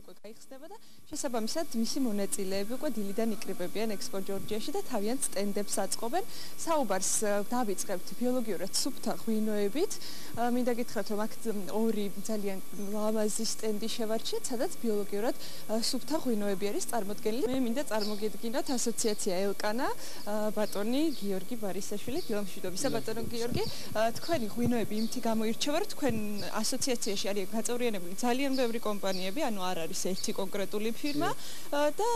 უკვე გაიხსნება და შესაბამისად მისი მონაწილეები უკვე დილიდან იკრიბებიან ექსპო ჯორჯიაში და თავიანთ სტენდებს აწყობენ. საუბარს დავიწყებთ ბიოლოგიურად სუფთა ღვინოებით. მინდა გითხრათ, რომ აქ ორი ძალიან ლამაზი სტენდი შევარჩიეთ, სადაც ბიოლოგიურად სუფთა ღვინოები არის წარმოდგენილი. მე მინდა წარმოგედგინოთ ასოციაცია ელკანა, ბატონი გიორგი ბარისაშვილი, დილამშვიდობისა ბატონო გიორგი. თქვენი ღვინოები იმითი გამოირჩევა, რომ თქვენ ასოციაციაში არის გაწევრიანებული ძალიან ბევრი კომპანიები, ანუ არ არის ერთი კონკრეტული ფირმა და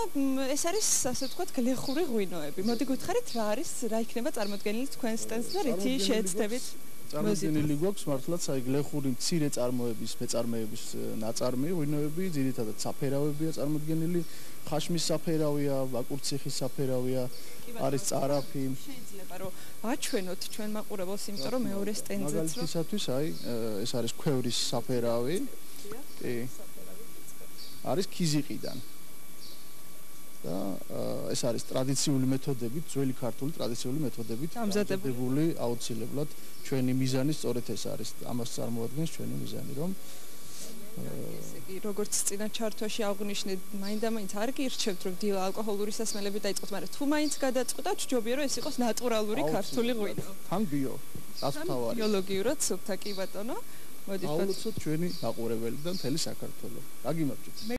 ეს არის ასე ვთქვათ გლეხური ღვინოები. მოდი გითხარით რა არის, რა იქნება წარმოდგენილი თქვენ სტენდზე და რითი შეეცდებით? წარმოდგენილი გვაქვს მართლაც აი გლეხური მცირე წარმოების მეწარმეების ნაწარმი ღვინოები, ძირითადად საფერავებია წარმოდგენილი, ხაშმის საფერავია, ვაკურციხის საფერავია, არის წარაფი. შეიძლება რომ აჩვენოთ ჩვენ მაყურებელს, იმიტომ რომ მეორე სტენდზეც რომ მაგალითისათვის აი ეს არის ქვევრის საფერავი. კი. არის ქიზიყიდან. და ეს არის ტრადიციული მეთოდებით, ძველი ქართული ტრადიციული მეთოდებით დამზადებული აუცილებლად ჩვენი მიზანი სწორედ ეს არის. ამას წარმოადგენს ჩვენი მიზანი, რომ ესე იგი, როგორც წინა ჩართვაში აღვნიშნეთ, მაინდა-მაინც არ გირჩევთ, რომ დილა ალკოჰოლური სასმელები დაიწყოთ, მაგრამ თუ მაინც გადაწყვეტავთ, ჯობია რომ ეს იყოს ნატურალური ქართული ღვინო. თან ბიო, რაც თავარი. ბიოლოგიურად სუფთა კი ბატონო. მოდით აულოცოთ ჩვენი მაყურებელი და მთელი საქართველო. გაგიმარჯვეთ.